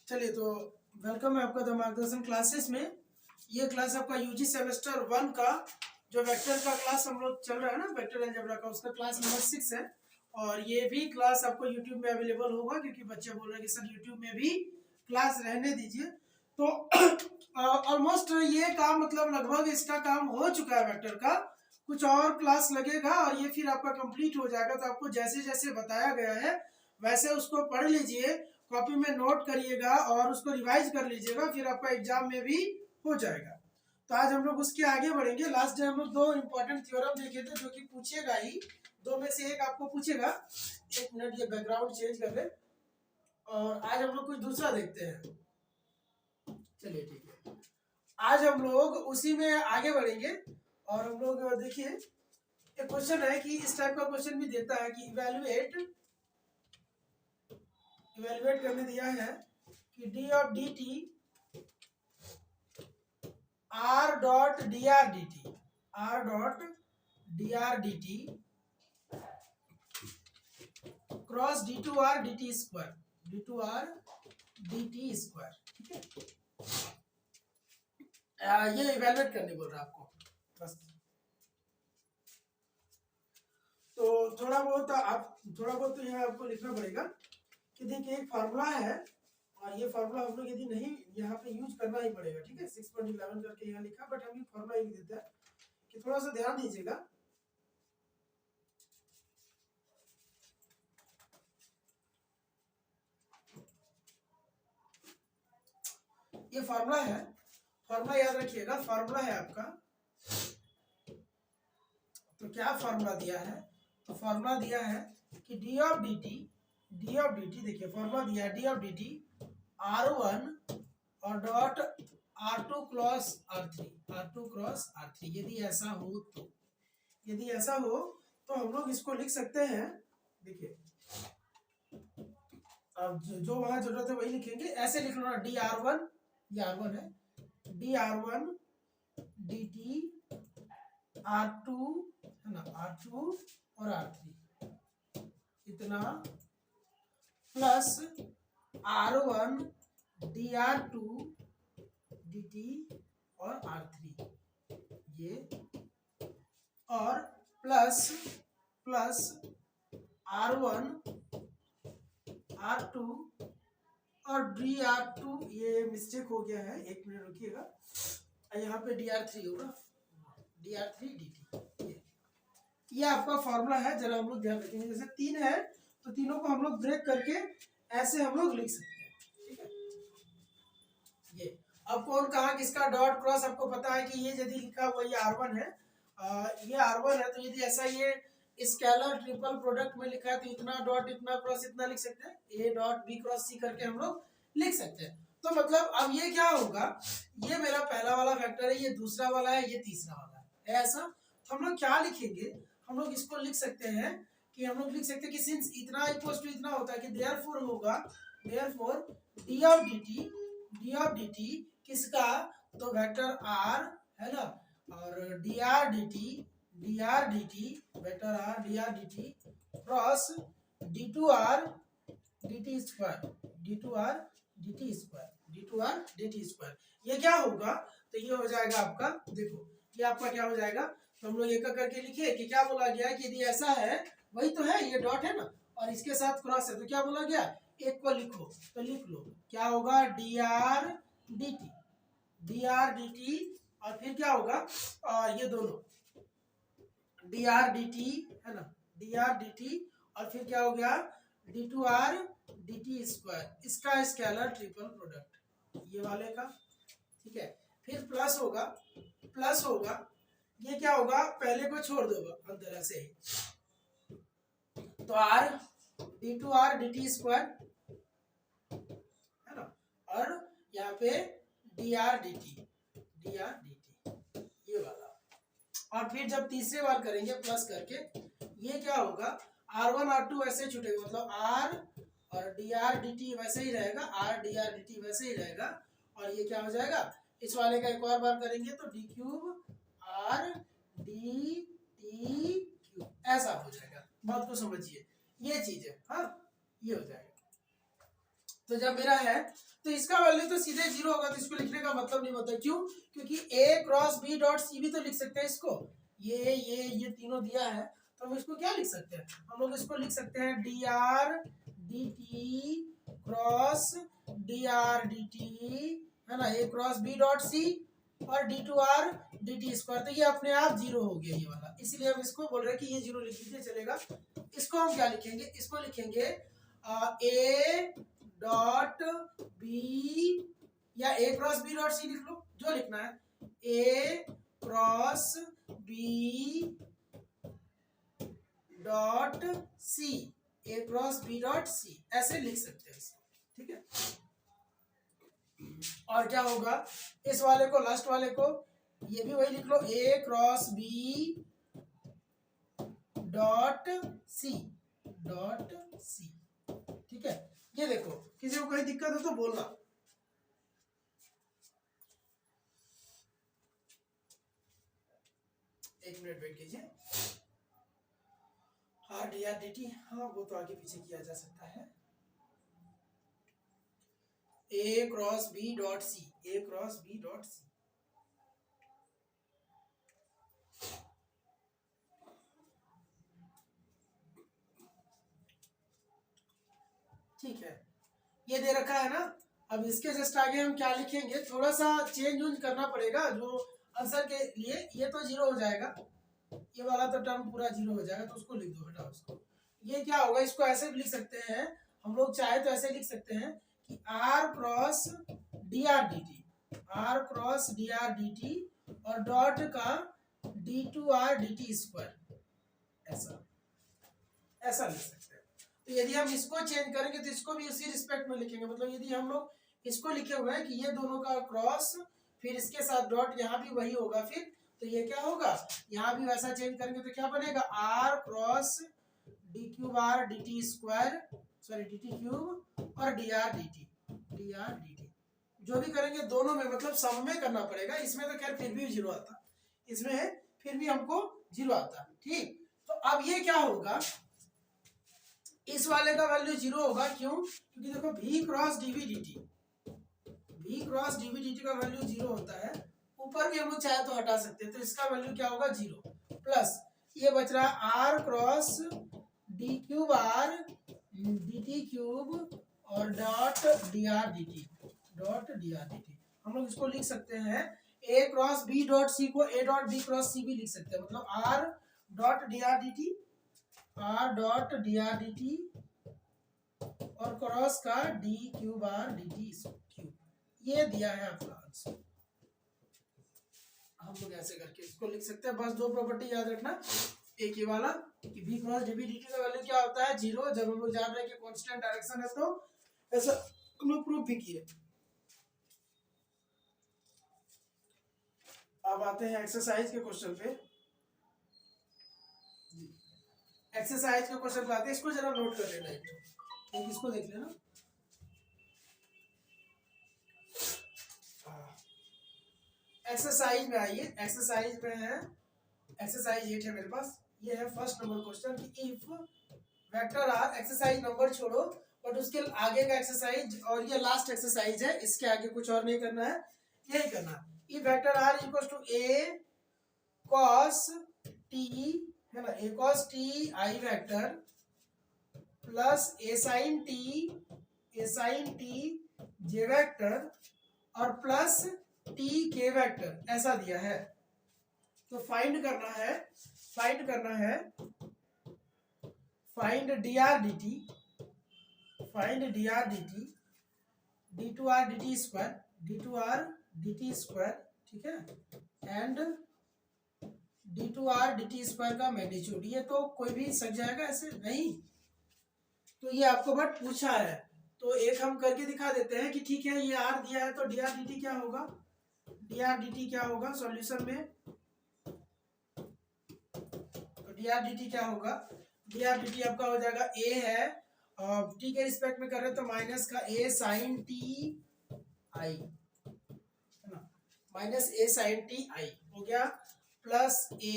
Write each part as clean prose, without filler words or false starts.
चलिए तो वेलकम है आपका द मार्गदर्शन क्लासेस में। ये क्लास आपका यूजी सेमेस्टर 1 का जो वेक्टर का क्लास हम लोग चल रहा है ना, वेक्टर अलजेब्रा का, उसका क्लास नंबर 6 है। और ये भी क्लास आपको यूट्यूब में अवेलेबल होगा, क्योंकि बच्चे बोल रहे हैं कि सर यूट्यूब में भी क्लास रहने दीजिए। तो ऑलमोस्ट ये काम मतलब लगभग इसका काम हो चुका है वेक्टर का। कुछ और क्लास लगेगा और ये फिर आपका कंप्लीट हो जाएगा। तो आपको जैसे जैसे बताया गया है वैसे उसको पढ़ लीजिए, कॉपी में नोट करिएगा और उसको रिवाइज कर लीजिएगा, फिर आपका एग्जाम में भी हो जाएगा। तो आज हम लोग उसके आगे बढ़ेंगे। लास्ट डे हम लोग दो इंपॉर्टेंट थ्योरम देखे थे जो कि पूछेगा ही, दो में से एक आपको पूछेगा। एक मिनट, ये बैकग्राउंड चेंज कर ले। और आज हम लोग कुछ दूसरा देखते हैं। चलिए ठीक है, आज हम लोग उसी में आगे बढ़ेंगे। और हम लोग देखिए, एक क्वेश्चन है कि इस टाइप का क्वेश्चन भी देता है कि इवेलुएट करने दिया है कि D of D T R dot D R D T cross D two R D T square ठीक है। ये इवेलुएट करने बोल रहा है आपको बस। तो थोड़ा बहुत तो यहाँ आपको लिखना पड़ेगा कि देखिए एक फार्मूला है और ये फार्मूला हम लोग यदि नहीं यहाँ पे यूज करना ही पड़ेगा, ठीक है। 6.11 करके यहाँ लिखा, बट हम ये फार्मूला ही लिख देते हैं कि थोड़ा सा ध्यान दीजिएगा। ये फार्मूला है, फार्मूला याद रखिएगा। फार्मूला है आपका, तो क्या फार्मूला दिया है? तो फार्मूला दिया है कि डी ऑफ डी टी देखिए फार्मूला दिया है D of D T R1 और डॉट R2 क्रॉस R3 यदि ऐसा हो तो हम लोग इसको लिख सकते हैं। देखिए अब जो वहां जरूरत है वही लिखेंगे। ऐसे लिख लो ना, डी आर वन, ये R1 है, D R one D T R2 है ना, R2 और R3 इतना प्लस R1 dr2 dt और R3 ये, और प्लस R1 R2 और dr2, ये मिस्टेक हो गया है, एक मिनट रुकिएगा, यहाँ पे dr3 होगा, dr3 dt। ये आपका फॉर्मूला है, जरा हम लोग ध्यान रखेंगे। जैसे 3 है तो तीनों को हम लोग ब्रेक करके ऐसे हम लोग लिख सकते हैं, ठीक है। ये अब कौन कहा किसका डॉट क्रॉस आपको पता है कि ये यदि लिखा हुआ ये R1 है, ये R1 है, तो यदि ऐसा ये स्केलर ट्रिपल प्रोडक्ट में लिखा है तो इतना डॉट इतना क्रॉस इतना लिख सकते हैं, ए डॉट बी क्रॉस सी करके हम लोग लिख सकते हैं। तो मतलब अब ये क्या होगा, ये मेरा पहला वाला फैक्टर है, ये दूसरा वाला है, ये तीसरा वाला है ऐसा। तो हम लोग क्या लिखेंगे, हम लोग इसको लिख सकते हैं कि हम लोग लिख सकते हैं कि सिंस इतना इक्वल टू इतना होता है कि देयरफॉर होगा, देयरफॉर डी ऑफ dt किसका, तो वेक्टर r है ना, और dr dt vector r dr dt cross d2r dt square. ये क्या होगा, तो ये हो जाएगा आपका, देखो ये आपका क्या हो जाएगा। तो हम लोग एक करके लिखे कि क्या बोला गया कि यदि ऐसा है, वही तो है, ये डॉट है ना और इसके साथ क्रॉस है, तो क्या बोला गया, एक को लिखो, तो लिख लो क्या होगा, dr dt और फिर क्या होगा, ये दोनों dr dt है ना, dr dt और फिर क्या हो गया d2r dt स्क्वायर, इसका स्केलर ट्रिपल प्रोडक्ट ये वाले का, ठीक है। फिर प्लस होगा, ये क्या होगा, पहले को छोड़ दो अंदर ऐसे ही, तो r d2r dt स्क्वायर है ना, और यहाँ पे dr dt ये वाला। और फिर जब तीसरे बार करेंगे प्लस करके, ये क्या होगा, R1 R2 वैसे छूटेगा, मतलब r और dr dt वैसे ही रहेगा, r dr dt वैसे ही रहेगा, और ये क्या हो जाएगा, इस वाले का एक और बार करेंगे तो d cube r dt cube ऐसा हो जाएगा। बात को समझिए, ये चीज है, हाँ ये हो जाएगा। तो जब मेरा है तो इसका वैल्यू तो सीधे 0 होगा, तो इसको लिखने का मतलब नहीं बनता। क्यों? क्योंकि a cross b dot C भी तो लिख सकते हैं इसको। ये तीनों दिया है तो हम इसको क्या लिख सकते हैं? हम लोग इसको लिख सकते हैं dr dt cross dr dt, है ना, a cross b dot C और d2r dt स्क्वायर। तो ये अपने आप 0 हो गया ये वाला, इसलिए हम इसको बोल रहे हैं कि ये 0 लिख दीजिए चलेगा। इसको हम क्या लिखेंगे? इसको लिखेंगे a डॉट बी या a cross B dot C लिख लो, जो लिखना है। a cross B dot C, a cross B dot C, ऐसे लिख सकते हैं इसको, ठीक है। और क्या होगा इस वाले को, लास्ट वाले को, ये भी वही लिख लो, a cross B dot C, ठीक है। ये देखो, किसी को कोई दिक्कत हो तो बोलना। एक मिनट वेट कीजिए। हाँ डी, हाँ वो तो आगे पीछे किया जा सकता है। a cross B dot C, a cross B dot C, ठीक है। ये दे रखा है ना। अब इसके जस्ट आगे हम क्या लिखेंगे, थोड़ा सा चेंज यूज करना पड़ेगा जो आंसर के लिए। ये तो 0 हो जाएगा, ये वाला तो टर्म पूरा 0 हो जाएगा, तो उसको लिख दो, हटाओ उसको। ये क्या होगा, इसको ऐसे भी लिख सकते हैं हम लोग, चाहे तो ऐसे लिख सकते हैं कि r cross dr dt, r cross dr dt और डॉट का d2r dt स्क्वायर, ऐसा लिख सकते हैं। तो यदि हम इसको चेंज करेंगे तो इसको भी उसी रिस्पेक्ट में लिखेंगे। मतलब यदि हम लोग इसको लिखे हुए हैं कि ये दोनों का क्रॉस, फिर इसके साथ डॉट, यहाँ भी वही होगा, फिर तो ये क्या होगा, यहाँ भी वैसा चेंज करेंगे तो क्या बनेगा, r cross d cube r D T square, sorry D t cube और डी आर डी टी, जो भी करेंगे दोनों में, मतलब सब में करना पड़ेगा। इसमें तो खैर फिर भी 0 आता, इसमें फिर भी हमको 0 आता, ठीक। तो अब ये क्या होगा, इस वाले का वैल्यू 0 होगा। क्यों? क्योंकि देखो v क्रॉस डीवी dt, का वैल्यू 0 होता है। ऊपर भी हम लोग चाहे तो हटा सकते हैं, तो इसका वैल्यू क्या होगा, 0 प्लस ये बच रहा है r cross d cube r D t cube और dot D R D t, हम लोग इसको लिख सकते हैं a cross b dot c को a dot b cross c भी लिख सकते हैं। मतलब r dot D R D t, और क्रॉस का d cube r D t cube, ये दिया है आपका आंसर। हम लोग ऐसे करके इसको लिख सकते हैं। बस 2 प्रॉपर्टी याद रखना, एक ही वाला कि v क्रॉस dv dt का वैल्यू क्या होता है, 0, जब हम लोग जान रहे हैं कि कांस्टेंट डायरेक्शन है, तो ऐसा हम लोग प्रूफ भी किए। अब आते हैं एक्सरसाइज के क्वेश्चन पे। एक्सरसाइज के क्वेश्चन पे आते हैं, इसको जरा नोट कर लेना, एक इसको देख लेना। एक्सरसाइज में आइए, एक्सरसाइज में है, एक्सरसाइज 8 है मेरे पास। ये है फर्स्ट नंबर क्वेश्चन कि if vector R, exercise number छोड़ो बट उसके आगे का एक्सरसाइज, और ये लास्ट एक्सरसाइज है, इसके आगे कुछ और नहीं करना है, यही करना है। If vector R equal to a cos t, है ना, a cos t i vector plus a sin t j vector और प्लस t k वेक्टर, ऐसा दिया है। तो फाइंड करना है find dr dt, d2r dt square, ठीक है, एंड d2r dt स्क्वायर का मैग्नीट्यूड। ये तो कोई भी सक जाएगा, ऐसे नहीं, तो ये आपको बट पूछा है, तो एक हम करके दिखा देते हैं कि ठीक है, ये r दिया है तो dr dt क्या होगा, सॉल्यूशन में। तो dr dt क्या होगा, dr dt आपका हो जाएगा a है, और t के रिस्पेक्ट में कर रहे हैं तो माइनस का a sin t i, है ना, minus a sin t i हो गया, plus a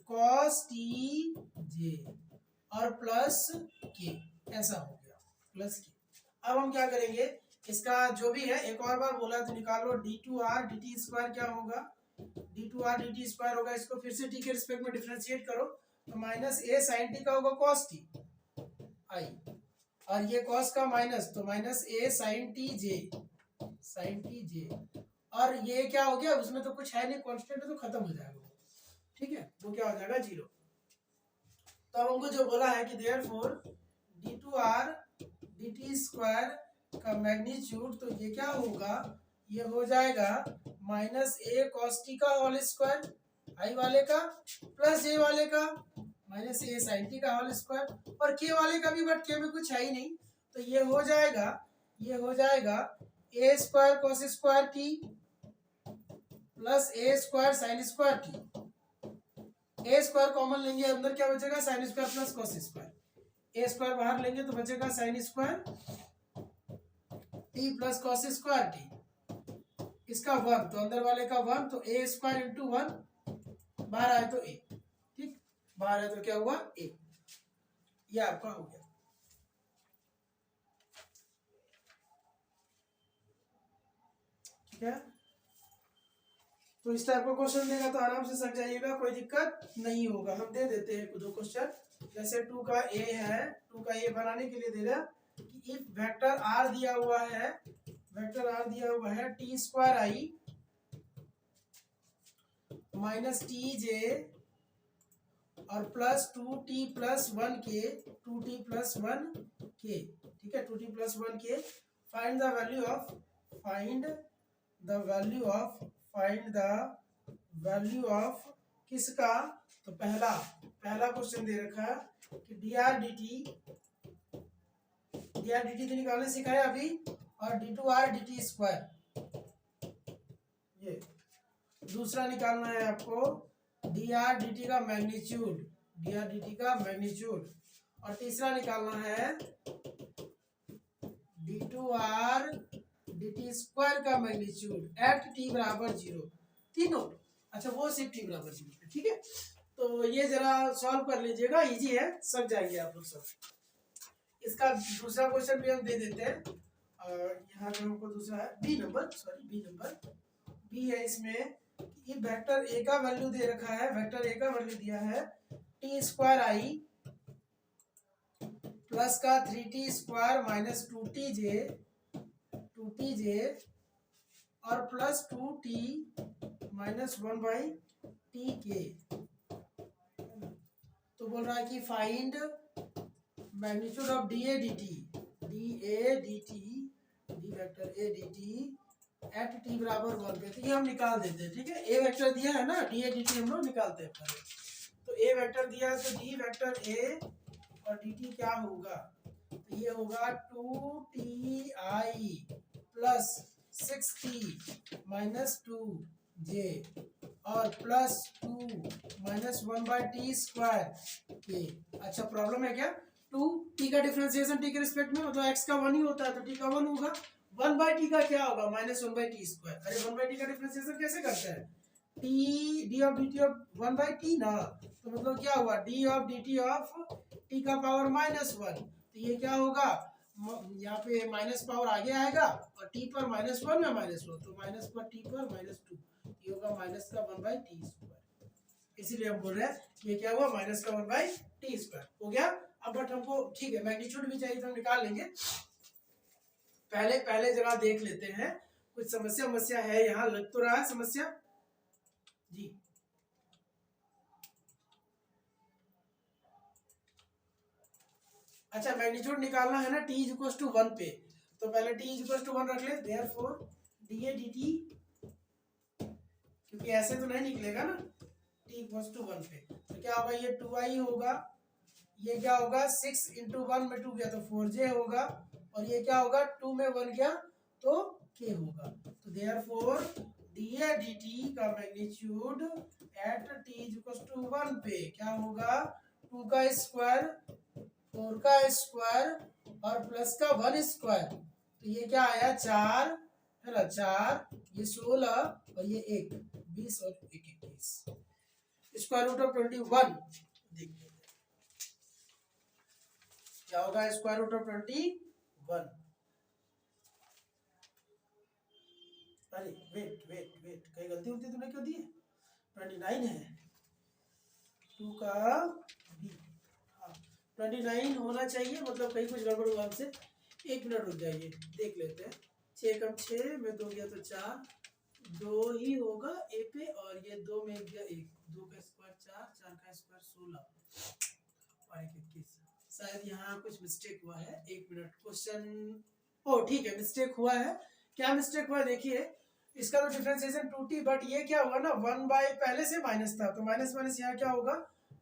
cos t j और प्लस k, ऐसा हो गया, प्लस k। अब हम क्या करेंगे, इसका जो भी है एक और बार बोला तो निकालो, D two R D T square क्या होगा, D two R D T square होगा, इसको फिर से टी के रिस्पेक्ट में डिफ्रेंशिएट करो तो माइनस ए साइन टी का होगा कॉस टी आई, और ये कॉस का माइनस तो minus A sine T J, sign T जे, और ये क्या हो गया, उसमें तो कुछ है नहीं, कांस्टेंट है तो खत्म हो जाएगा, ठीक है, वो क्या हो जाएगा 0। तो अब हमको जो बोला है कि therefore D two R D T square का मैग्नीट्यूड, तो ये क्या होगा, ये हो जाएगा माइनस ए कॉस टी का होल स्क्वायर आई वाले का प्लस ए वाले का माइनस ए साइन टी का होल स्क्वायर, और के वाले का भी, बट के में कुछ है ही नहीं, तो ये हो जाएगा a square cos square t plus a square sine square t, a square common लेंगे, अंदर क्या बचेगा, sine square plus cos square, a square बाहर लेंगे तो बचेगा sine square t plus cos square t, इसका 1 तो अंदर वाले का 1 तो ए स्क्वायर इंटू 1, बाहर आए तो ए, ठीक, बाहर आए तो क्या हुआ ए, ये आपका हो गया। ठीक है, तो इस टाइप का क्वेश्चन देगा तो आराम से समझ जाइएगा, कोई दिक्कत नहीं होगा। हम दे देते हैं दो क्वेश्चन, जैसे 2 का ए है, 2 का ए बनाने के लिए दे रहा कि इफ वेक्टर आर दिया हुआ है, वेक्टर आर दिया हुआ है टी स्क्वायर आई माइनस टी जे और प्लस 2t प्लस 1 के, 2t प्लस 1 के, ठीक है, 2t प्लस 1 के, find the value of, find the value of, find the value of किसका, तो पहला क्वेश्चन दे रखा है कि डी आर डी टी तो निकालने सिखाया अभी, और D two R D T square, ये दूसरा निकालना है आपको डी आर डी टी का magnitude, D R D T का मैग्नीट्यूड, और तीसरा निकालना है D two R D T square का मैग्नीट्यूड एट टी बराबर 0, तीनों, अच्छा वो सिर्फ टी बराबर 0, ठीक है। तो ये जरा सॉल्व कर लीजिएगा, इजी है, समझ जाएंगे आप लोग सब। इसका दूसरा क्वेश्चन भी हम दे देते हैं, और यहाँ पे हमको दूसरा है बी नंबर बी है, इसमें ये वेक्टर ए का वैल्यू दे रखा है, वेक्टर ए का वैल्यू दिया है टी स्क्वायर आई प्लस का 3t स्क्वायर माइनस 2t जे और प्लस 2t माइनस 1/t के, तो बोल रहा है कि find magnitude of D a d T D vector A d T eight T बराबर 1 पे, तो ये हम निकाल देते हैं, ठीक है। ए वेक्टर दिया है ना, डी ए डी टी हम लोग निकालते हैं पहले, तो ए वेक्टर दिया है तो डी वेक्टर ए और डी टी क्या होगा, तो ये होगा 2ti plus 6t minus 2j और प्लस 2 माइनस 1/t स्क्वायर के। अच्छा प्रॉब्लम है क्या, 2t का डिफरेंशिएशन t के रिस्पेक्ट में, मतलब x का 1 ही होता है तो t का 1 होगा, 1/t का क्या होगा माइनस 1/t स्क्वायर, अरे 1/t का डिफरेंशिएशन कैसे करते हैं, t d of dt of 1/t ना, तो मतलब क्या हुआ d of dt of t का पावर -1, तो ये क्या होगा, यहाँ पे माइनस पावर आगे आएगा और t पर -1 में -1, तो माइनस पर t पर -2, ये होगा माइनस का 1/t स्क्वायर, इसीलिए हम बोल रहे हैं ये क्या हुआ माइनस का 1/t स्क्वायर हो गया। अब बट हमको ठीक है मैग्नीट्यूड भी चाहिए तो हम निकाल लेंगे, पहले जगह देख लेते हैं, कुछ समस्या है यहाँ, लग तो रहा है समस्या जी। अच्छा मैग्नीट्यूड निकालना है ना t इक्वल्स टू 1 पे, तो पहले t इक्वल्स टू 1 रख ले, therefore d a d T, क्योंकि ऐसे तो नहीं निकलेगा ना, t इक्वल्स टू 1 पे, तो क्या होगा ये 2i होगा, ये क्या होगा 6 इंटू 1 में 2 गया तो 4j होगा, और ये क्या होगा 2 में 1 गया तो k होगा, तो therefore d a d T का magnitude at t equals to 1 पे क्या होगा 2 का स्क्वायर 4 का स्क्वायर और प्लस का 1 स्क्वायर, तो ये क्या आया 4 है ना, 4 ये 16 और ये 1 20 और 1 21, स्क्वायर रूट ऑफ 21 देखिए क्या होगा, स्क्वायर रूट ऑफ 21 अरे वेट वेट वेट, कहीं गलती होती तुमने क्यों दी है? 29 है, 2 का बी। हाँ 29 होना चाहिए, मतलब कहीं कुछ गड़बड़ हुआ हमसे। 1 मिनट रुक जाइए, देख लेते हैं। 6 कम 6 में 2 गया तो 4, 2 ही होगा ए पे, और ये 2 में गया 1, 2 का स्क्वायर 4, 4 का स्क्वायर 16 और 21। शायद यहाँ कुछ मिस्टेक हुआ है। 1 मिनट, क्वेश्चन, ओ ठीक है मिस्टेक हुआ है। क्या मिस्टेक हुआ देखिए, इसका तो डिफरेंशिएशन 2t, बट ये क्या होगा ना 1 बाय पहले से माइनस था, तो माइनस माइनस यहाँ क्या होगा,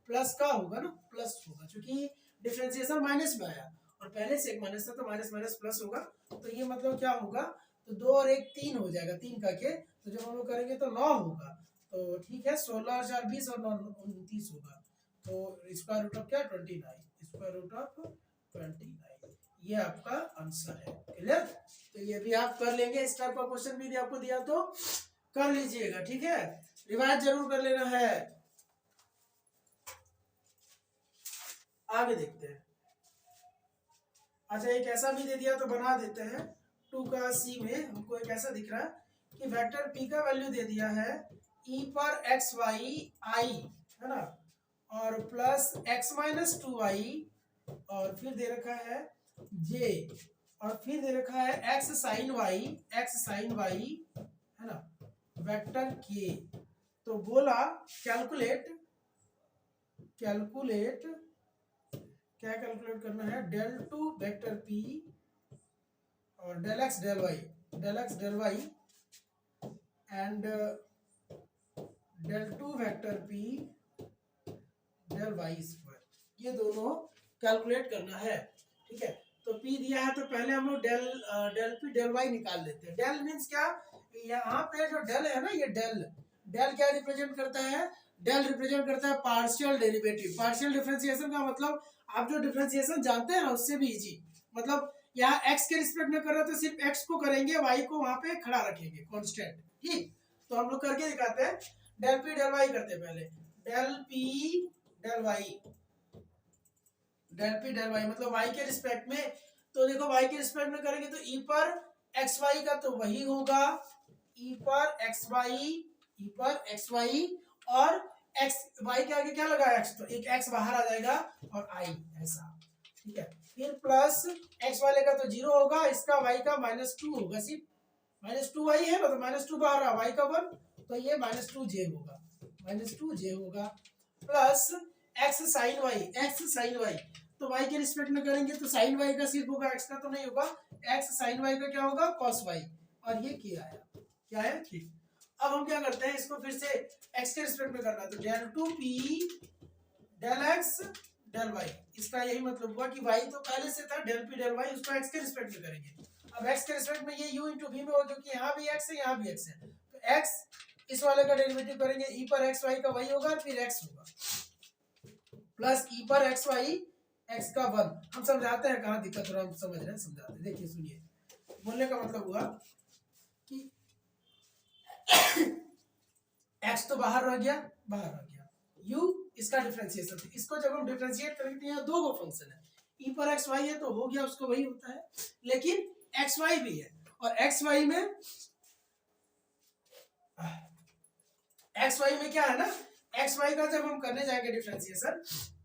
प्लस का होगा ना, प्लस होगा, क्योंकि डिफरेंशिएशन माइनस में आया और पहले से एक माइनस था, तो माइनस माइनस प्लस होगा। तो ये मतलब क्या होगा, तो 2 और 1 3 हो जाएगा, 3 का के, तो जब हम लोग करेंगे तो 9 होगा। तो ठीक है, 16 और 4 20 और 9 29 होगा। तो स्क्वायर रूट ऑफ क्या 29, स्क्वायर रूट ऑफ 29, ये आपका आंसर है। क्लियर? तो ये भी आप कर लेंगे, इस टाइप का क्वेश्चन भी आपको दिया तो कर लीजिएगा, ठीक है, रिवाइज जरूर कर लेना है। आगे देखते हैं। अच्छा एक ऐसा भी दे दिया तो बना देते हैं। 2 का सी में हमको एक ऐसा दिख रहा है कि वेक्टर पी का वैल्यू दे दिया है ई पर एक्स वाई आई, है ना, और प्लस एक्स माइनस 2 वाई, और फिर दे रखा है जे, और फिर दे रखा है एक्स साइन वाई, है ना, वेक्टर के। तो बोला कैलकुलेट क्या कैलकुलेट करना है, डेल टू वेक्टर पी और del X del Y and del two vector P del Y square, ये दोनों कैलकुलेट करना है। ठीक है, तो पी दिया है तो पहले हम लोग डेल पी डेल वाई निकाल लेते हैं। डेल मीन्स क्या, यहाँ पे जो डेल है ना, ये डेल क्या रिप्रेजेंट करता है, डेल रिप्रेजेंट करता है पार्शियल डेरिवेटिव। पार्शियल डिफरेंशिएशन का मतलब आप जो डिफरेंशिएशन जानते हैं ना उससे भी इजी, मतलब यहाँ x के रिस्पेक्ट में कर रहे तो सिर्फ x को करेंगे, y को वहां पे खड़ा रखेंगे कांस्टेंट। ठीक, तो हम लोग करके दिखाते हैं। डेल पी डेल वाई करते हैं पहले, डेल पी डेल वाई, मतलब y के रिस्पेक्ट में। तो देखो y के रिस्पेक्ट में करेंगे तो e पर xy का तो वही होगा, e पर xy और x y के आगे क्या लगा x, तो एक x बाहर आ जाएगा और i ऐसा। ठीक है, फिर प्लस x वाले का तो 0 होगा, इसका y का -2 होगा, सिर्फ -2y है ना, तो -2 बाहर आ, y का 1, तो ये -2j होगा, प्लस x sin y, तो y के रिस्पेक्ट में करेंगे तो sin y का सिर्फ होगा, x का तो नहीं होगा, x sin y का क्या होगा cos y, और ये क्या आया ठीक। अब हम क्या करते हैं, इसको फिर से x के रिस्पेक्ट में करना, तो del two P del X del Y, इसका यही मतलब हुआ कि y तो पहले से था, डेल पी डेल वाई, उसको x के रिस्पेक्ट में करेंगे। अब x के रिस्पेक्ट में ये u इंटू v में होगा, क्योंकि यहाँ भी x है यहाँ भी x है, तो x इस वाले का डेरिवेटिव करेंगे, e पर एक्स वाई का वही होगा, फिर x होगा, प्लस e पर एक्स वाई x का 1। हम समझाते हैं कहाँ दिक्कत हो रहा है, हम समझ रहे हैं, समझाते हैं। देखिए सुनिए, बोलने का मतलब हुआ कि x तो बाहर रह गया, u इसका डिफरेंशिएशन था, इसको जब हम डिफरेंशिएट करेंगे तो यहाँ दो फंक्शन है, e पर एक्स वाई है तो हो गया, उसको वही होता है, लेकिन एक्स वाई भी है, और एक्स वाई में क्या है ना, एक्स वाई का जब हम करने जाएंगे डिफरेंशिएशन,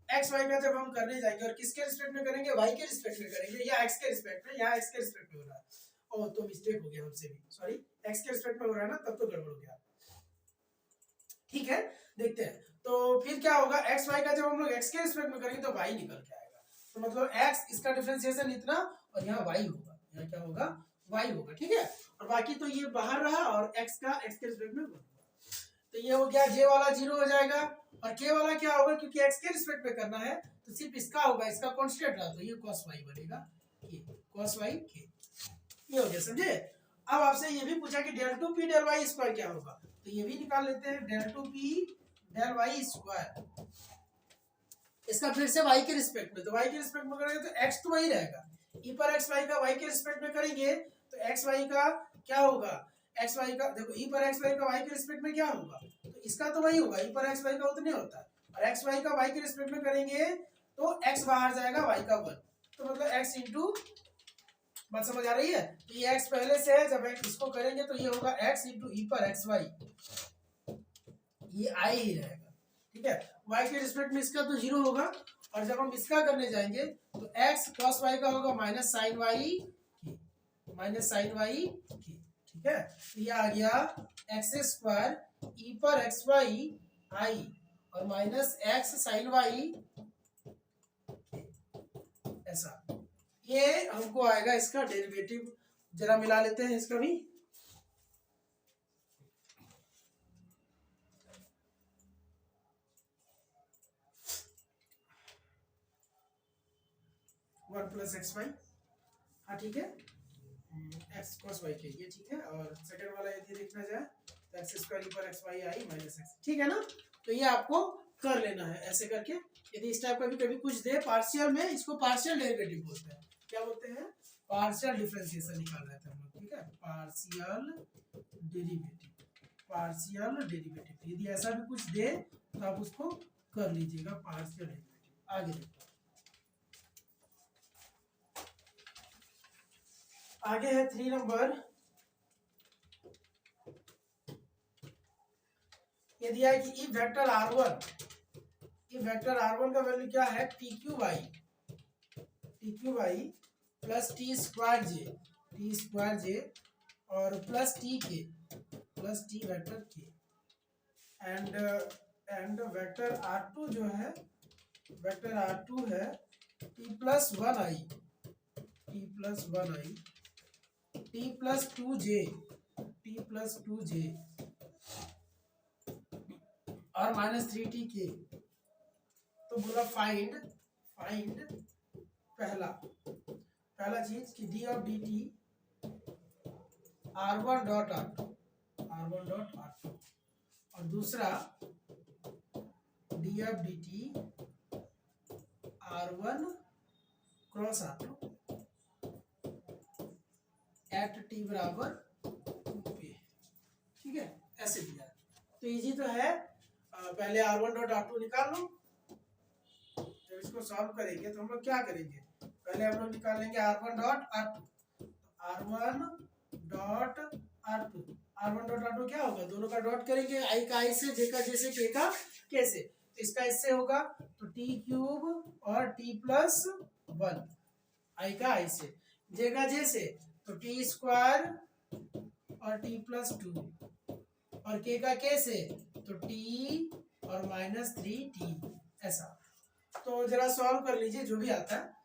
एक्स वाई का जब हम करने जाएंगे और किसके रिस्पेक्ट में करेंगे, वाई के रिस्पेक्ट में करेंगे, या एक्स के रिस्पेक्ट में, यहाँ एक्स के रिस्पेक्ट में हो रहा है, और तो मिस्टेक हो गया हमसे भी, सॉरी, एक्स के रिस्पेक्ट में हो रहा है ना, तब तो गड़बड़ हो गया। ठीक है, देखते हैं, तो फिर क्या होगा, एक्स वाई का जब हम लोग एक्स के रिस्पेक्ट में करेंगे तो वाई निकल के आएगा, तो मतलब एक्स इसका डिफरेंशिएशन इतना, और यहाँ वाई होगा, यहाँ क्या होगा, वाई होगा। ठीक है, और बाकी तो ये बाहर रहा, और एक्स का एक्स के रिस्पेक्ट में होगा, तो ये हो गया, जे वाला 0 हो जाएगा, और के वाला क्या होगा, क्योंकि एक्स के रिस्पेक्ट में करना है तो सिर्फ इसका होगा, इसका कांस्टेंट रहा, तो ये cos y बनेगा, ये cos y के, ये हो गया, समझे। अब आपसे ये भी पूछा कि del two P del Y square क्या होगा, तो ये भी निकाल लेते हैं, del two P del Y square, इसका फिर से y के रिस्पेक्ट में, तो y के रिस्पेक्ट में करेंगे तो x तो वही रहेगा, e पर एक्स वाई का y के रिस्पेक्ट में करेंगे तो एक्स वाई का क्या होगा, एक्स वाई का देखो, e पर एक्स वाई का y के रिस्पेक्ट में क्या होगा, तो इसका तो वही होगा, e पर एक्स वाई का उतने होता है, और एक्स वाई का y के रिस्पेक्ट में करेंगे तो x बाहर जाएगा, y का 1, तो मतलब x इंटू बात समझ आ रही है? तो ये x पहले से है, जब इसको करेंगे तो ये होगा x इंटू ई पर एक्स वाई, ये i ही रहेगा, ठीक है। y के रिस्पेक्ट में इसका तो 0 होगा, और जब हम इसका करने जाएंगे तो x cos y का होगा माइनस साइन वाई की, माइनस साइन वाई की, ठीक है। तो ये आ गया एक्स स्क्वायर ई पर एक्स वाई आई और माइनस एक्स साइन वाई, ऐसा। ये हमको आएगा इसका डेरिवेटिव, जरा मिला लेते हैं इसका भी। वन प्लस एक्स वाई, हाँ ठीक है, एक्स कॉस वाई के ये ठीक है। और सेकंड वाला यदि देखना जाए तो एक्स स्क्वायर पर एक्स वाई आई माइनस एक्स, ठीक है ना। तो ये आपको कर लेना है ऐसे करके। यदि इस टाइप का भी कभी कुछ दे पार्शियल में, इसको पार्शियल डेरिवेटिव बोलते हैं, क्या बोलते हैं, पार्शियल डिफरेंशिएशन निकाल रहे थे हम लोग, ठीक है, पार्शियल डेरिवेटिव, पार्शियल डेरिवेटिव। यदि ऐसा भी कुछ दे तो आप उसको कर लीजिएगा पार्शियल डेरिवेटिव। आगे देखो, आगे है 3 नंबर। यदि है कि E vector r1, E vector r1 का वैल्यू क्या है, t q by plus t square j और प्लस टी वेक्टर के, एंड वेक्टर r2 जो है, वेक्टर r2 है t plus one i t plus two j और माइनस 3t के। तो बोला फाइंड पहला चीज कि D of D T r1 dot r2, और दूसरा D of D T r1 cross r2 eight T बराबर 2 पे, ठीक है, ऐसे दिया। तो इजी तो है, पहले r1 डॉट r2 निकाल लो। जब इसको सॉल्व करेंगे तो हम लोग क्या करेंगे, पहले हम लोग निकाल लेंगे r1 dot r2, r1 dot r2 क्या होगा, दोनों का डॉट करेंगे, आई का आई से, जे का जे से, के का के से। तो इसका इससे होगा तो टी क्यूब और टी प्लस वन, आई का आई से, जे का जे से तो टी स्क्वायर और टी प्लस टू, और के का के से तो टी और माइनस 3t, ऐसा। तो जरा सॉल्व कर लीजिए जो भी आता है।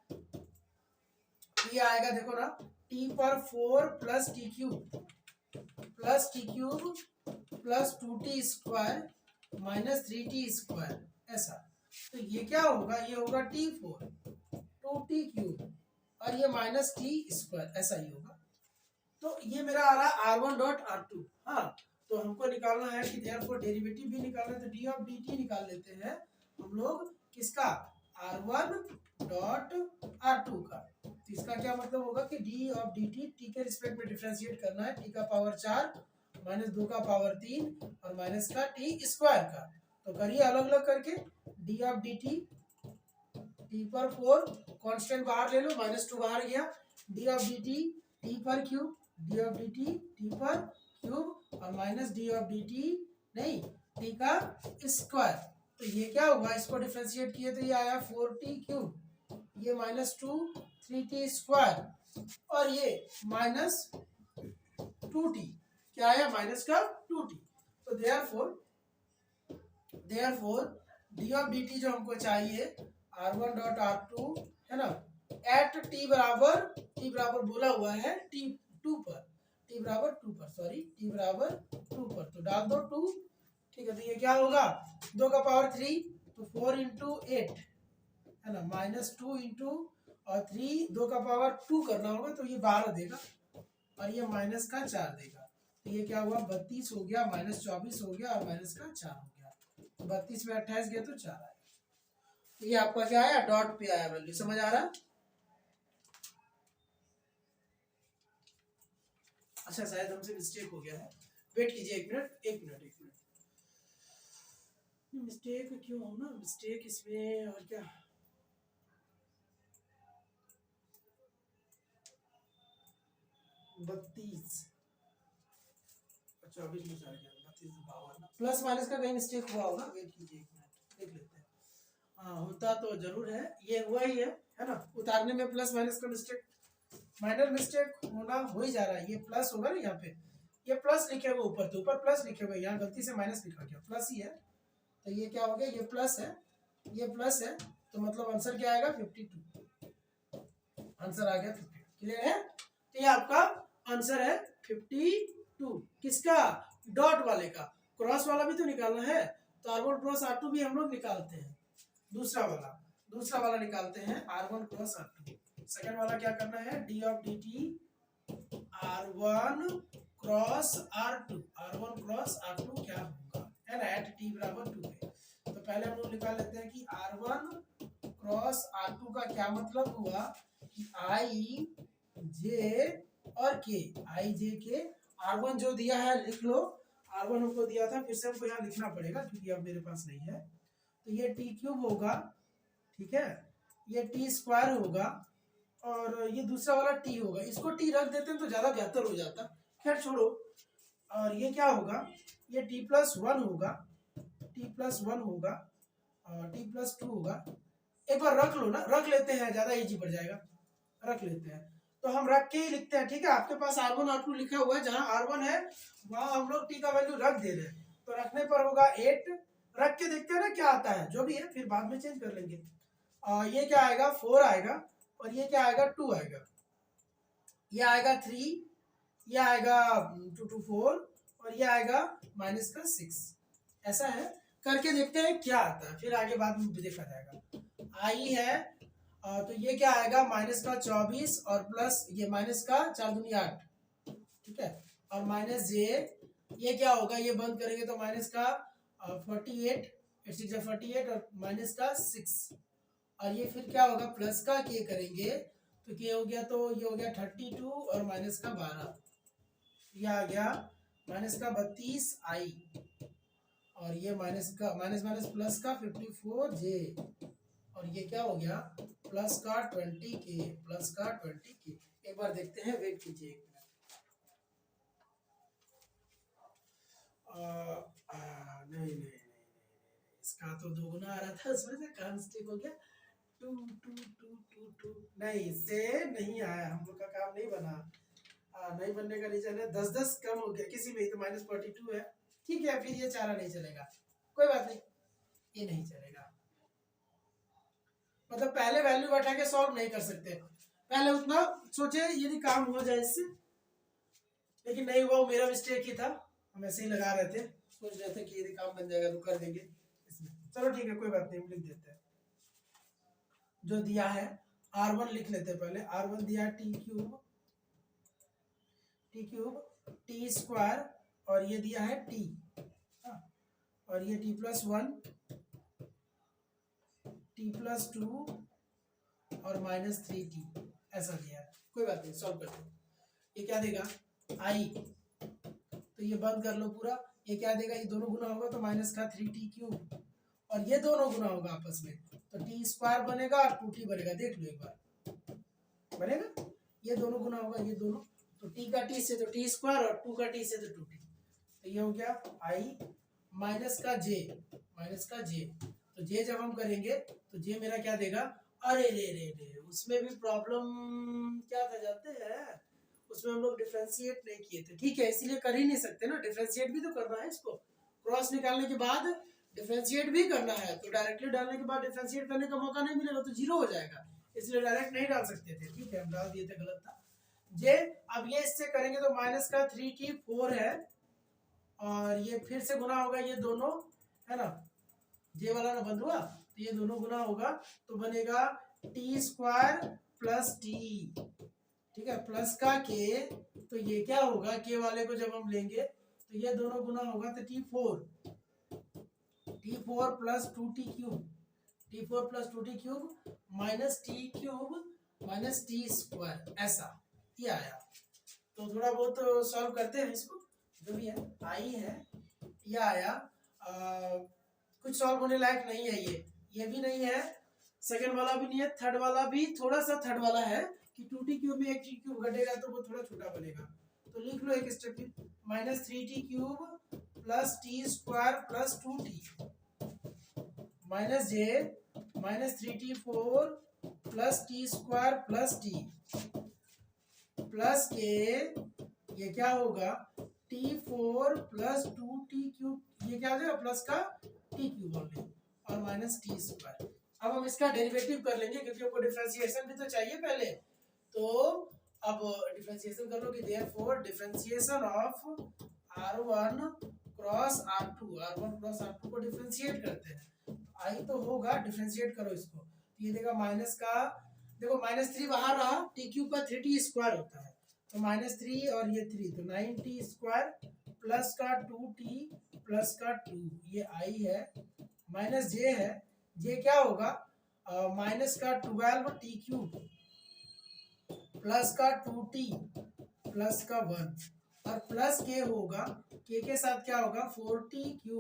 ये आएगा देखो ना, टी पर 4 plus T cube plus 2t square minus 3t square, ऐसा। तो ये क्या होगा, ये होगा t4 2t क्यूब और ये माइनस टी स्क्वायर, ऐसा ही होगा। तो ये मेरा आ रहा r1 डॉट r2। हाँ, तो हमको निकालना है कि देयरफॉर डेरिवेटिव भी निकालना है, तो डी ऑफ डी टी निकाल लेते हैं हम लोग, किसका, r1 डॉट r2 का। तो इसका क्या मतलब होगा कि डी ऑफ डी टी के रिस्पेक्ट में डिफरेंशिएट करना है, टी का पावर 4 माइनस 2 का पावर 3 और माइनस का टी स्क्वायर का। तो करिए अलग अलग करके, डी ऑफ डी टी पर 4 कांस्टेंट बाहर ले लो, माइनस 2 बाहर गया, डी ऑफ डी टी पर cube, D of D T पर क्यूब और minus D of D T नहीं, टी का स्क्वायर। तो ये क्या हुआ, इसको डिफरेंशिएट किए तो ये आया 4t क्यूब, ये माइनस 2 3t स्क्वायर और ये माइनस 2t, क्या आया, माइनस का 2t। तो therefore D of D T जो हमको चाहिए r1 डॉट r2 है ना, एट t बराबर बोला हुआ है t2 पर, t बराबर 2 पर, सॉरी t बराबर 2 पर, तो डाल दो 2, ठीक है। तो ये क्या होगा, 2 का पावर 3 तो 4 इंटू 8 है ना, माइनस 2 इंटू और 3 2 का पावर 2 करना होगा तो ये 12 देगा और ये माइनस का 4 देगा। तो ये क्या हुआ, 32 हो गया, माइनस 24 हो गया और माइनस का 4 हो गया। 32 में 28 गया तो 4 आया। ये आपका क्या आया, डॉट पे आया वैल्यू, समझ आ रहा। अच्छा शायद हमसे मिस्टेक हो गया है, वेट कीजिए एक मिनट। मिस्टेक क्यों हो ना, मिस्टेक इसमें और क्या, 32 24 में 32 52 प्लस माइनस का कहीं मिस्टेक हुआ होगा, वेट कीजिए एक मिनट देख लेते हैं। हाँ होता तो जरूर है, ये हुआ ही है ना, उतारने में प्लस माइनस का मिस्टेक, माइनर मिस्टेक होना हो ही जा रहा है। ये प्लस होगा ना, यहाँ पे ये प्लस लिखे हुए ऊपर, तो ऊपर प्लस लिखे हुए, यहाँ गलती से माइनस लिखा गया, प्लस ही है, तो ये क्या हो गया, ये प्लस है, ये प्लस है, तो मतलब आंसर क्या आएगा 52, आंसर आ गया 52। क्लियर है, तो ये आपका आंसर है 52। किसका, डॉट वाले का। क्रॉस वाला भी तो निकालना है, तो R1 क्रॉस R2 भी हम लोग निकालते हैं, दूसरा वाला निकालते हैं, R1 क्रॉस R2। सेकंड वाला क्या करना है, D of D T R1 cross R2, R1 cross R2 क्या होगा, है ना, एट t बराबर 2 पे। तो पहले हम लोग निकाल लेते हैं कि R1 क्रॉस R2 का क्या मतलब हुआ कि I J और K, I J K। R1 जो दिया है लिख लो, R1 हमको दिया था, फिर से हमको यहाँ लिखना पड़ेगा क्योंकि अब मेरे पास नहीं है, तो ये t क्यूब होगा, ठीक है, ये t स्क्वायर होगा, और ये दूसरा वाला t होगा, इसको t रख देते हैं तो ज्यादा बेहतर हो जाता, खैर छोड़ो। और ये क्या होगा, ये t+1 होगा, t+1 होगा, और t+2 होगा। एक बार रख लो ना, रख लेते हैं, ज्यादा इजी पड़ जाएगा, रख लेते हैं, तो हम रख के ही लिखते हैं, ठीक है। आपके पास R1 R2 लिखा हुआ है, जहां R1 है वहां हम लोग t का वैल्यू रख दे रहे हैं, तो रखने पर होगा 8, रख के देखते हैं ना क्या आता है, जो भी है फिर बाद में चेंज कर लेंगे। ये क्या आएगा 4 आएगा, और ये क्या आएगा 2 आएगा, ये आएगा 3, ये आएगा 2 2 4, और ये आएगा -6। ऐसा है, करके देखते हैं क्या आता है, फिर आगे बाद में देखा जाएगा। आई है, तो ये क्या आएगा -24 और प्लस ये माइनस का 4 दूनी 8, ठीक है, और माइनस जे, ये क्या होगा, ये बंद करेंगे तो माइनस का 48, 8 6 48 और माइनस का 6, और ये फिर क्या होगा प्लस का के करेंगे तो के हो गया, तो ये हो गया 32 और माइनस का 12, ये आ गया माइनस का 32 आई, और ये माइनस का माइनस माइनस प्लस का 54 जे, और ये क्या हो गया प्लस का 20 के, प्लस का 20 के। एक बार देखते हैं, वेट कीजिए एक मिनट, नहीं नहीं इसका तो 2 गुना आ रहा था, उसमें से कहाँ मिस्टेक हो गया, 2 2 2 2 2, नहीं इससे नहीं आया, हम लोग का काम नहीं बना, नहीं बनने का रीजन है 10 10 कम हो गया किसी में, तो -42 है, ठीक है, फिर ये चारा नहीं चलेगा, कोई बात नहीं, ये नहीं चलेगा, मतलब पहले वैल्यू बैठा के सॉल्व नहीं कर सकते, पहले उतना सोचे यदि काम हो जाए इससे, लेकिन नहीं हुआ, वो मेरा मिस्टेक ही था, हम ऐसे ही लगा रहे थे, सोच रहे थे कि यदि काम बन जाएगा तो कर देंगे इसमें, चलो ठीक है कोई बात नहीं, हम लिख देते हैं जो दिया है। R1 लिख लेते हैं पहले, R1 दिया टी क्यूब टी स्क्वायर, और ये दिया है t, और ये t+1 t+2 और -3t, ऐसा दिया है, कोई बात नहीं, सॉल्व करते हैं। ये क्या देगा i, तो ये बंद कर लो पूरा, ये क्या देगा, ये दोनों गुना होगा तो -3t3, और ये दोनों गुना होगा आपस में, तो t स्क्वायर बनेगा और 2t बनेगा, देख लो एक बार बनेगा, ये दोनों गुना होगा, ये दोनों, तो t का t से तो t स्क्वायर और 2 का t से तो 2t, तो ये हो गया i माइनस का j, तो j जब हम करेंगे तो j मेरा क्या देगा, अरे रे रे रे, उसमें भी प्रॉब्लम क्या था जानते हैं, उसमें हम लोग डिफरेंशिएट नहीं किए थे, ठीक है, इसीलिए कर ही नहीं सकते ना, डिफरेंशिएट भी तो करना है इसको, क्रॉस निकालने के बाद डिफरेंशिएट भी करना है, तो डायरेक्टली डालने के बाद डिफरेंशिएट करने का मौका नहीं मिलेगा, तो 0 हो जाएगा, इसलिए डायरेक्ट नहीं डाल सकते थे, ठीक है, हम डाल दिए थे, गलत था जे। अब ये इससे करेंगे तो -3t 4 है, और ये फिर से गुना होगा, ये दोनों है ना, जे वाला ना बंद हुआ, तो ये दोनों गुना होगा, तो बनेगा t स्क्वायर प्लस t, ठीक है, प्लस का k, तो ये क्या होगा, k वाले को जब हम लेंगे तो ये दोनों गुना होगा, तो t4 plus 2t cube, t4 plus 2t cube minus t cube minus t square, ऐसा ये आया। तो थोड़ा बहुत सॉल्व करते हैं इसको, जो भी है आई है, ये आया, कुछ सॉल्व होने लायक नहीं है, ये भी नहीं है, सेकंड वाला भी नहीं है, थर्ड वाला भी थोड़ा सा, थर्ड वाला है कि 2t क्यूब में एक t क्यूब घटेगा तो वो थोड़ा छोटा बनेगा, लो एक स्टेप फिर, -3t³ plus t² plus 2t minus j -3t4 plus t² plus t plus k ये क्या होगा t4 प्लस 2t³, ये क्या हो जाएगा प्लस का t³ ओनली और माइनस t²। अब हम इसका डेरिवेटिव कर लेंगे क्योंकि हमको डिफरेंशिएशन भी तो चाहिए पहले, तो अब डिफरेंशिएशन कर लो कि therefore differentiation of r1 cross r2 को डिफरेंशिएट करते हैं, आई तो होगा, डिफरेंशिएट करो इसको तो ये देगा माइनस का, देखो -3 बाहर रहा, t³ का 3t² होता है तो -3 और ये 3 तो 9t² प्लस का 2t प्लस का 2, ये आई है, माइनस जे है, जे क्या होगा माइनस का 12t³ प्लस का 2t प्लस का 1 और प्लस के होगा, के साथ क्या होगा 4t³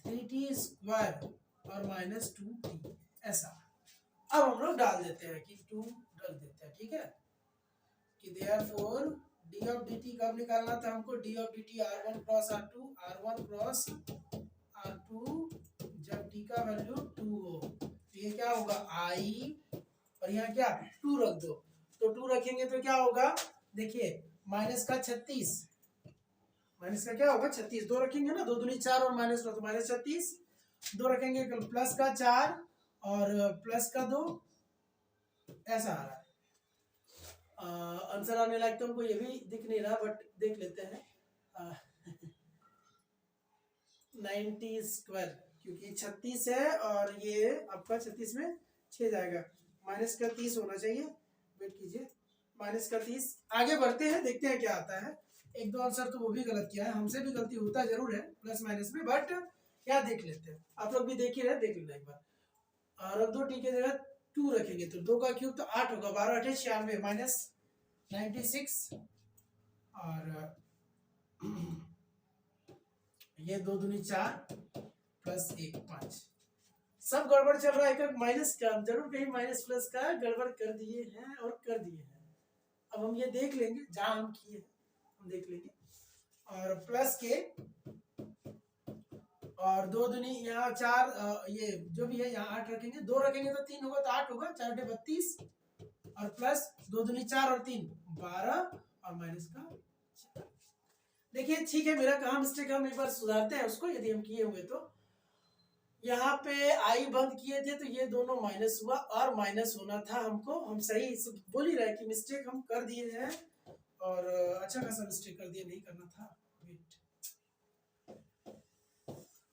3t² और माइनस 2t, ऐसा। अब हम लोग डाल देते हैं कि 2 डाल देते हैं, ठीक है, कि देयरफॉर d ऑफ dt कब निकालना था हमको, d of dt r1 cross r1 cross r2 जब t का वैल्यू 2 हो, तो ये क्या होगा i और यहाँ क्या 2 रख दो, तो 2 रखेंगे तो क्या होगा, देखिए माइनस का 36, माइनस का क्या होगा 36, 2 रखेंगे ना, 2 दूनी 4 और माइनस 2 तो माइनस 36, 2 रखेंगे प्लस का 4 और प्लस का 2, ऐसा आ रहा है। आंसर आने लायक तो हमको ये भी दिख नहीं रहा बट देख लेते हैं 90² क्योंकि 36 है और ये आपका 36 में 6 जाएगा, माइनस का 30 होना चाहिए, वेट कीजिए, माइनस का 30, आगे बढ़ते हैं देखते हैं क्या आता है। एक दो आंसर तो वो भी गलत किया है, हमसे भी गलती होता जरूर है प्लस माइनस में, बट क्या देख लेते हैं, आप लोग भी देख ही रहे, देख लेना एक बार। रख दो टी की जगह 2 रखेंगे तो 2 का क्यूब तो 8 होगा, 12 8 96 माइनस 96 और ये 2 दूनी 4 प्लस 1 5, सब गड़बड़ चल रहा है, एक माइनस का जरूर कहीं माइनस प्लस का गड़बड़ कर दिए हैं और कर दिए हैं। अब हम ये देख लेंगे जहां हम किए हम देख लेंगे, और प्लस के और 2 दूनी यहाँ 4, ये जो भी है यहाँ 8 रखेंगे, 2 रखेंगे तो 3 होगा तो 8 होगा, 4 × 32 और प्लस 2 दूनी 4 और 3 12 और माइनस का 4। देखिए ठीक है, मेरा कहाँ मिस्टेक है, हम एक बार सुधारते हैं उसको, यदि हम किए हुए तो यहाँ पे आई बंद किए थे तो ये दोनों माइनस हुआ और माइनस होना था हमको, हम सही बोल ही रहे कि मिस्टेक हम कर दिए हैं और अच्छा खासा मिस्टेक कर दिए, नहीं करना था, वेट,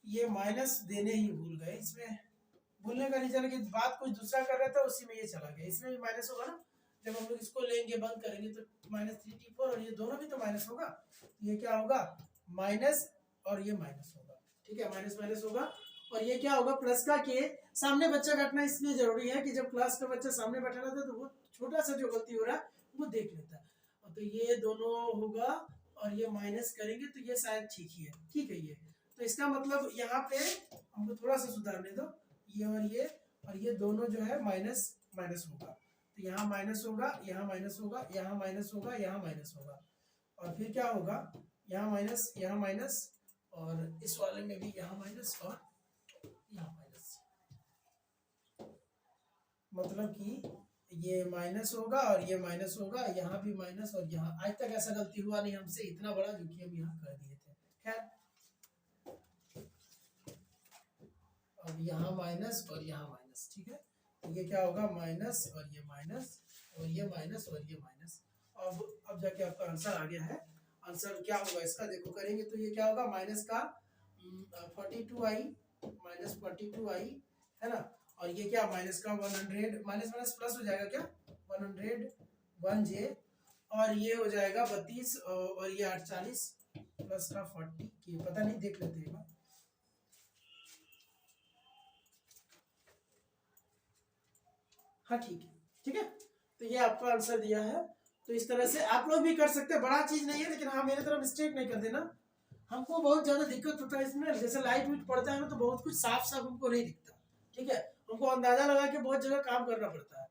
ये माइनस देने ही भूल गए, इसमें भूलने का रीजन कि बात कुछ दूसरा कर रहा था उसी में ये चला गया, इसमें भी माइनस होगा ना, जब हम लोग इसको लेंगे बंद करेंगे तो -3t4 और ये दोनों भी तो माइनस होगा, ये क्या होगा माइनस और ये माइनस होगा, ठीक है, माइनस माइनस होगा और ये क्या होगा प्लस का के सामने बच्चा बैठना इसलिए जरूरी है कि जब क्लास का बच्चा सामने बैठा रहता है तो वो छोटा सा जो गलती हो रहा है वो देख लेता है, तो ये दोनों होगा और ये माइनस करेंगे तो ये शायद ठीक ही है, ठीक है, ये तो इसका मतलब यहाँ पे हमको थोड़ा सा सुधारने दो, ये और ये दोनों जो है माइनस माइनस होगा, तो यहाँ माइनस होगा, यहाँ माइनस होगा, यहाँ माइनस होगा, यहाँ माइनस होगा और फिर क्या होगा यहाँ माइनस और इस वाले में भी यहाँ माइनस और यहाँ माइनस, मतलब कि ये माइनस होगा और ये माइनस होगा, यहाँ भी माइनस और यहाँ, आज तक ऐसा गलती हुआ नहीं हमसे इतना बड़ा जो कि हम यहाँ कर दिए थे, खैर और यहाँ माइनस और यहाँ माइनस, ठीक है, तो ये क्या होगा माइनस और ये माइनस और ये माइनस और ये माइनस, अब जाके आपका आंसर आ गया है। आंसर क्या होगा इसका देखो करेंगे तो ये क्या होगा माइनस का 42i माइनस 42i है ना, और ये क्या माइनस का 100 माइनस माइनस प्लस हो जाएगा क्या 101j और ये हो जाएगा 32 और ये 840 प्लस का 40 की पता नहीं, देख लेते हैं। हाँ ठीक है, तो ये आपका आंसर दिया है, तो इस तरह से आप लोग भी कर सकते हैं, बड़ा चीज नहीं है, लेकिन हाँ मेरे तरह मिस्टेक नहीं कर देना, हमको बहुत ज्यादा दिक्कत होता है इसमें, जैसे लाइट वीट पड़ता है ना तो बहुत कुछ साफ साफ हमको नहीं दिखता, ठीक है, हमको अंदाजा लगा के बहुत जगह काम करना पड़ता है,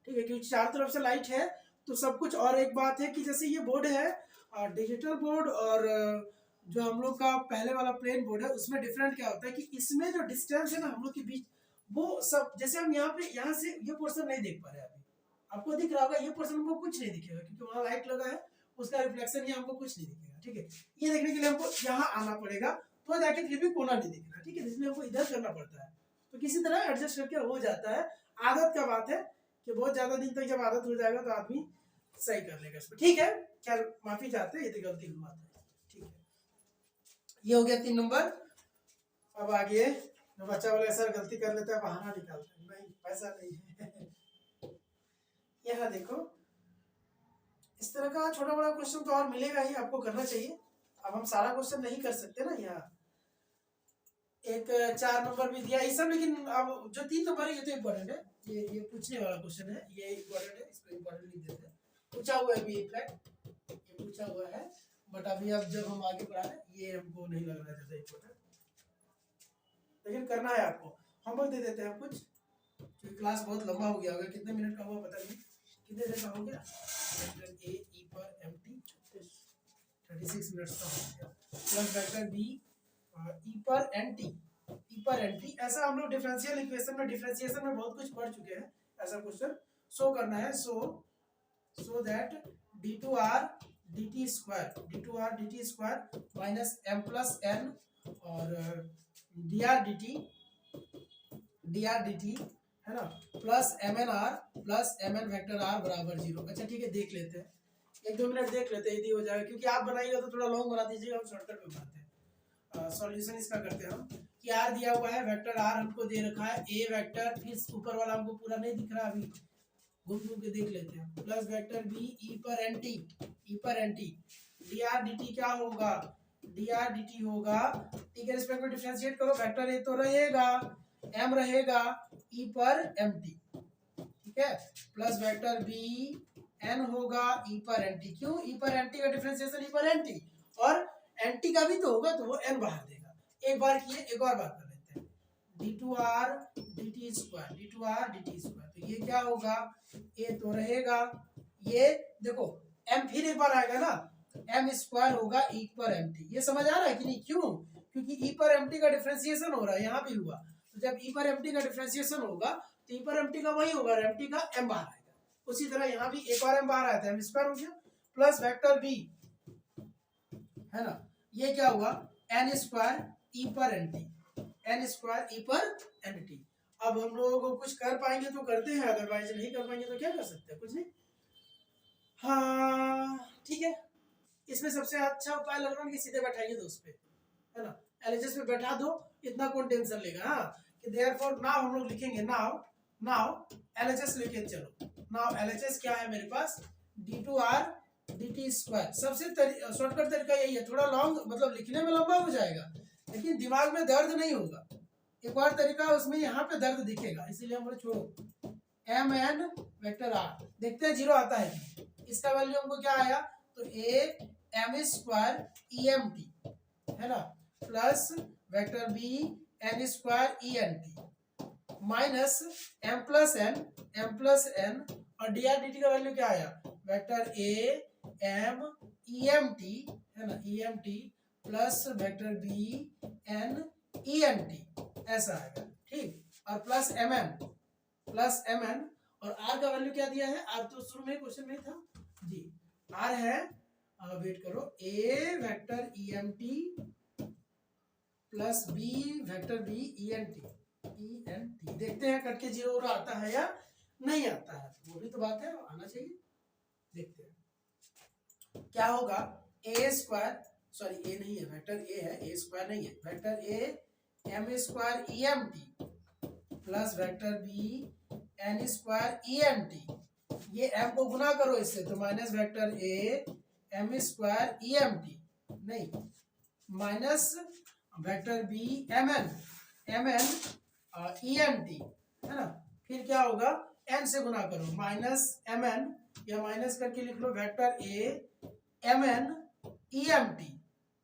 ठीक है, क्योंकि चारों तरफ से लाइट है तो सब कुछ, और एक बात है कि जैसे ये बोर्ड है डिजिटल बोर्ड और जो हम लोग का पहले वाला प्लेन बोर्ड है उसमें डिफरेंट क्या होता है कि इसमें जो डिस्टेंस है ना हम लोग के बीच, वो सब जैसे हम यहाँ से ये पोर्शन नहीं देख पा रहे अभी, आपको दिख रहा होगा ये पोर्शन हमको कुछ नहीं दिखेगा क्योंकि वहाँ लाइट लगा है, उसका रिफ्लेक्शन ये हमको कुछ नहीं दिखेगा। ठीक है, ये देखने के लिए हमको यहाँ आना पड़ेगा तो जाके फिर भी कोना नहीं दिख रहा। ठीक है, इसलिए हमको इधर करना पड़ता है, तो किसी तरह एडजस्ट करके हो जाता है। आदत का बात है कि बहुत ज्यादा दिन तक जब आदत हो जाएगा तो आदमी सही कर लेगा इसको। ठीक है, खैर माफी चाहते हैं, ये तो गलती हुआ था। ठीक है, ये हो गया 3 नंबर। अब आगे बच्चा वाला सर गलती कर लेता है, बहाना निकालता है, नहीं पैसा नहीं है। यहाँ देखो इस तरह का छोटा बड़ा क्वेश्चन तो और मिलेगा ही, आपको करना चाहिए। अब हम सारा क्वेश्चन नहीं कर सकते ना, यहाँ एक 4 नंबर भी दिया ये सब, लेकिन अब जो 3 नंबर है ये तो इम्पोर्टेंट है, ये पूछने वाला क्वेश्चन है, ये इम्पोर्टेंट है, इसको इम्पोर्टेंट लिख देते हैं। पूछा हुआ है भी इनफैक्ट, ये पूछा हुआ है, बट अभी अब जब हम आगे बढ़ा रहे ये हमको नहीं लग रहा है ज्यादा इम्पोर्टेंट, लेकिन करना है आपको। होमवर्क दे देते हैं कुछ, क्योंकि क्लास बहुत लंबा हो गया होगा, कितने मिनट का हुआ पता नहीं, कितने देर का हो गया, वेक्टर ए ई पर एम टी 36 मिनट्स का हो गया, प्लस वेक्टर बी ई पर एन टी, ई पर एन टी। ऐसा हम लोग डिफरेंशियल इक्वेशन में, डिफरेंशिएशन में बहुत कुछ पढ़ चुके हैं। ऐसा क्वेश्चन सो करना है, so that D two R D T square minus M plus N और डी आर डी टी है ना, plus M N R plus M N vector R बराबर 0। अच्छा ठीक है, देख लेते हैं, 1-2 मिनट देख लेते हैं, यदि हो जाएगा, क्योंकि आप बनाइएगा तो थोड़ा लॉन्ग बना दीजिएगा, हम शॉर्टकट में बनाते हैं। सॉल्यूशन इसका करते हैं हम कि आर दिया हुआ है, वेक्टर आर हमको दे रखा है, ए वेक्टर, फिर ऊपर वाला हमको पूरा नहीं दिख रहा, अभी घूम घूम के देख लेते हैं, प्लस वेक्टर बी ई पर N T, D R D T क्या होगा, डी आर डी टी होगा, टी के रिस्पेक्ट में डिफरेंशिएट करो, वेक्टर ए तो रहेगा, एम रहेगा, ई पर एम टी, ठीक है, प्लस वेक्टर बी एन होगा, ई पर एन टी, क्यों, ई पर एन टी का डिफरेंशिएशन ई पर एन टी, और एन टी का भी तो होगा, तो वो एन बाहर देगा। एक बार किए, एक और बार कर लेते हैं, D two R D T square, तो ये क्या होगा, ए तो रहेगा, ये देखो एम फिर एक बार आएगा ना, एम स्क्वायर होगा ई पर एम टी, ये समझ आ रहा है कि नहीं, क्यों, क्योंकि ई पर एम टी का डिफरेंशिएशन हो रहा है, यहाँ भी हुआ, तो जब ई पर एम टी का डिफरेंशिएशन होगा तो ई पर एम टी का वही होगा, एम टी का एम बाहर आएगा, उसी तरह यहाँ भी एक और एम बाहर आया था, एम स्क्वायर हो गया, प्लस वेक्टर बी है ना, ये क्या हुआ, एन स्क्वायर ई पर एन टी, एन स्क्वायर ई पर एन टी। अब हम लोग कुछ कर पाएंगे तो करते हैं, अदरवाइज नहीं कर पाएंगे तो क्या कर सकते हैं, कुछ नहीं। हाँ ठीक है, इसमें सबसे अच्छा उपाय लग रहा है कि सीधे बैठाइए दो उस पे, है ना, एलएचएस पे बैठा दो, इतना कौन टेंशन लेगा। हाँ कि देयरफॉर नाउ हम लोग लिखेंगे, नाउ एलएचएस लेके चलो, नाउ एलएचएस क्या है मेरे पास, d two R D T square, सबसे शॉर्टकट तरीका यही है, थोड़ा लॉन्ग मतलब लिखने में लंबा हो जाएगा लेकिन दिमाग में दर्द नहीं होगा। एक और तरीका उसमें यहाँ पे दर्द दिखेगा, इसीलिए हम छोड़ो, एम एन वेक्टर आर, देखते हैं 0 आता है, इसका वैल्यू हमको क्या आया, तो A M square E M T है ना, plus vector B N square E N T minus M plus N और डी आर डी टी का वैल्यू क्या आया, वेक्टर ए एम ई एम टी है ना, E M T plus vector B N E N T, ऐसा आएगा, ठीक, और प्लस एम एन और आर का वैल्यू क्या दिया है, आर तो शुरू में क्वेश्चन में था जी, आर है, वेट करो, a vector e M T plus b vector B e N t, देखते हैं कट के 0 आता है या नहीं आता है, वो भी तो बात है, आना चाहिए, देखते हैं क्या होगा, ए स्क्वायर, सॉरी ए नहीं है, वेक्टर ए है, ए स्क्वायर नहीं है, vector A M square E M T plus vector B N square E M t, ये एम को गुना करो इससे तो minus vector A M square E M t, नहीं minus vector b m n e M T है ना, फिर क्या होगा, एन से गुना करो, माइनस एम एन या माइनस करके लिख लो वेक्टर ए m n e M T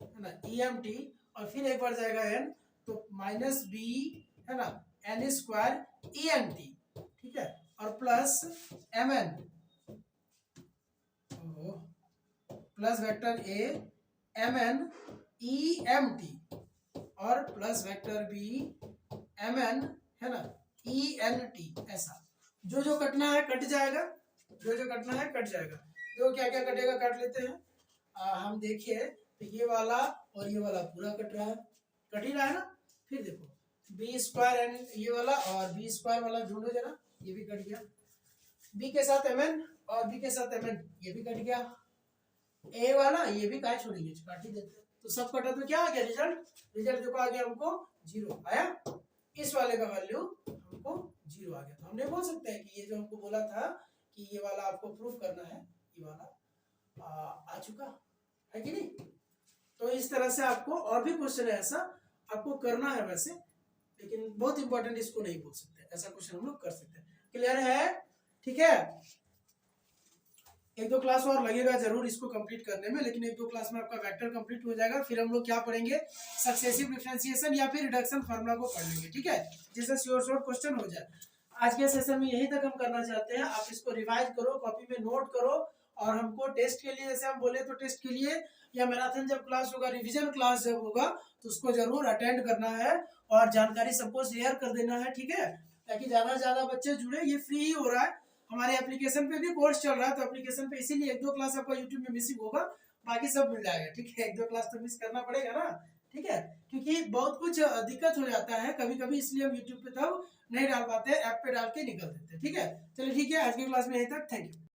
है ना, ई एम टी, और फिर एक बार जाएगा एन, तो माइनस बी है ना, n square E N t, ठीक है, और plus M n plus vector ए m n e M t और plus vector b m n, है ना, ई एन टी। ऐसा जो जो कटना है कट जाएगा, जो जो कटना है कट जाएगा। तो क्या क्या कटेगा काट लेते हैं। हम देखिए तो ये वाला और ये वाला पूरा कट रहा है, कट ही रहा है ना। फिर देखो बी स्क्वायर एन ये वाला और बी स्क्वायर वाला ढूंढो जरा, ये भी कट गया। बी के साथ एम एन और बी के साथ एम एन ये भी कट गया। ए वाला ये भी काहे छोड़ेंगे, काट ही देते हैं। तो सब कटा तो क्या आ गया रिजल्ट, रिजल्ट देखो आ गया हमको 0 आया। इस वाले का वैल्यू हमको 0 आ गया। तो हमने बोल सकते हैं कि ये जो हमको बोला था कि ये वाला आपको प्रूफ करना है, ये वाला आ चुका है कि नहीं। तो इस तरह से आपको और भी क्वेश्चन है ऐसा आपको करना है वैसे, लेकिन बहुत इंपॉर्टेंट इसको नहीं बोल सकते, ऐसा क्वेश्चन हम लोग कर सकते हैं। क्लियर है, ठीक है। एक दो क्लास और लगेगा जरूर इसको कंप्लीट करने में, लेकिन एक दो क्लास में आपका वेक्टर कंप्लीट हो जाएगा। फिर हम लोग क्या पढ़ेंगे, सक्सेसिव डिफरेंशिएशन या फिर रिडक्शन फार्मूला को पढ़ लेंगे, ठीक है, जिससे शॉर्ट क्वेश्चन हो जाए। आज के सेशन में यही तक हम करना चाहते हैं। आप इसको रिवाइज करो, कॉपी में नोट करो, और हमको टेस्ट के लिए जैसे हम बोले तो टेस्ट के लिए या मैराथन जब क्लास होगा, रिवीजन क्लास जब होगा तो उसको जरूर अटेंड करना है और जानकारी सबको शेयर कर देना है, ठीक है, ताकि ज्यादा से ज्यादा बच्चे जुड़े। ये फ्री ही हो रहा है, हमारे एप्लीकेशन पे भी कोर्स चल रहा है, तो एप्लीकेशन पे इसीलिए एक दो क्लास आपका यूट्यूब में मिसिंग होगा, बाकी सब मिल जाएगा, ठीक है। एक दो क्लास तो मिस करना पड़ेगा ना, ठीक है, क्योंकि बहुत कुछ दिक्कत हो जाता है कभी कभी, इसलिए हम यूट्यूब पे तब नहीं डाल पाते, ऐप पे डाल के निकल देते हैं, ठीक है। चलिए ठीक है, आज की क्लास में यहीं तक, थैंक यू।